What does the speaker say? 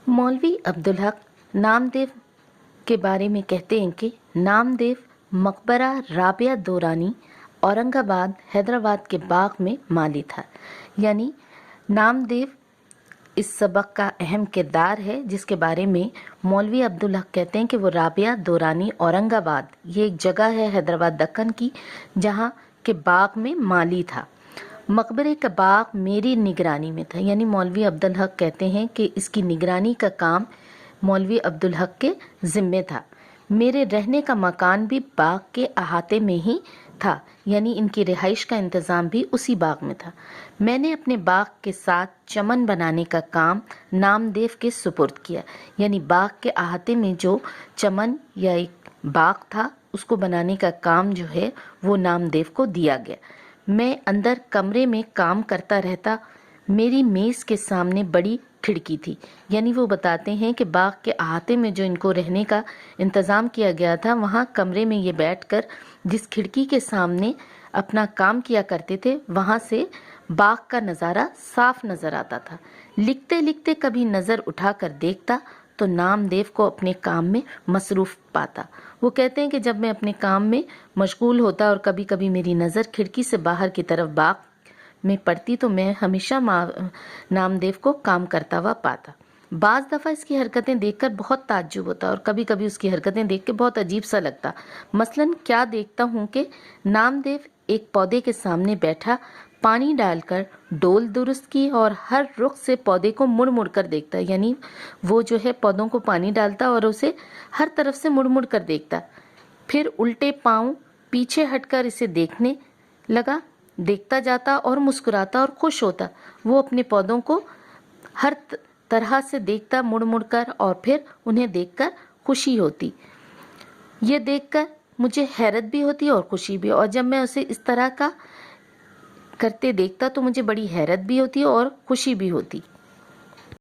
मौलवी अब्दुल हक नामदेव के बारे में कहते हैं कि नामदेव मकबरा राबिया दौरानी औरंगाबाद हैदराबाद के बाग में माली था। यानी नामदेव इस सबक का अहम किरदार है, जिसके बारे में मौलवी अब्दुल हक कहते हैं कि वो राबिया दौरानी औरंगाबाद, ये एक जगह है हैदराबाद दक्कन की, जहाँ के बाग में माली था। मकबरे का बाग मेरी निगरानी में था। यानी मौलवी अब्दुल हक कहते हैं कि इसकी निगरानी का काम मौलवी अब्दुल हक के जिम्मे था। मेरे रहने का मकान भी बाग के अहाते में ही था, यानी इनकी रिहाइश का इंतज़ाम भी उसी बाग में था। मैंने अपने बाग के साथ चमन बनाने का काम नामदेव के सुपुर्द किया। यानी बाग के अहाते में जो चमन या एक बाग था, उसको बनाने का काम जो है वो नामदेव को दिया गया। मैं अंदर कमरे में काम करता रहता। मेरी मेज़ के सामने बड़ी खिड़की थी। यानी वो बताते हैं कि बाग के अहाते में जो इनको रहने का इंतज़ाम किया गया था, वहाँ कमरे में ये बैठकर जिस खिड़की के सामने अपना काम किया करते थे, वहाँ से बाग का नज़ारा साफ नज़र आता था। लिखते लिखते कभी नज़र उठाकर देखता तो नामदेव को अपने काम में मसरूफ़ पाता। वो कहते हैं कि जब मैं अपने काम में मशगूल होता और कभी कभी मेरी नज़र खिड़की से बाहर की तरफ बाग में पड़ती तो मैं हमेशा नामदेव को काम करता हुआ पाता। बाज़ दफ़ा इसकी हरकतें देखकर बहुत ताज्जुब होता और कभी कभी उसकी हरकतें देख के बहुत अजीब सा लगता। मसलन क्या देखता हूँ कि नामदेव एक पौधे के सामने बैठा पानी डालकर डोल दुरुस्त की और हर रुख से पौधे को मुड़ मुड़ कर देखता। यानी वो जो है पौधों को पानी डालता और उसे हर तरफ से मुड़ मुड़ कर देखता। फिर उल्टे पाँव पीछे हटकर इसे देखने लगा, देखता जाता और मुस्कुराता और खुश होता। वो अपने पौधों को हर तरह से देखता मुड़ मुड़ कर और फिर उन्हें देखकर खुशी होती। ये देखकर मुझे हैरत भी होती और खुशी भी। और जब मैं उसे इस तरह का करते देखता तो मुझे बड़ी हैरत भी होती और खुशी भी होती।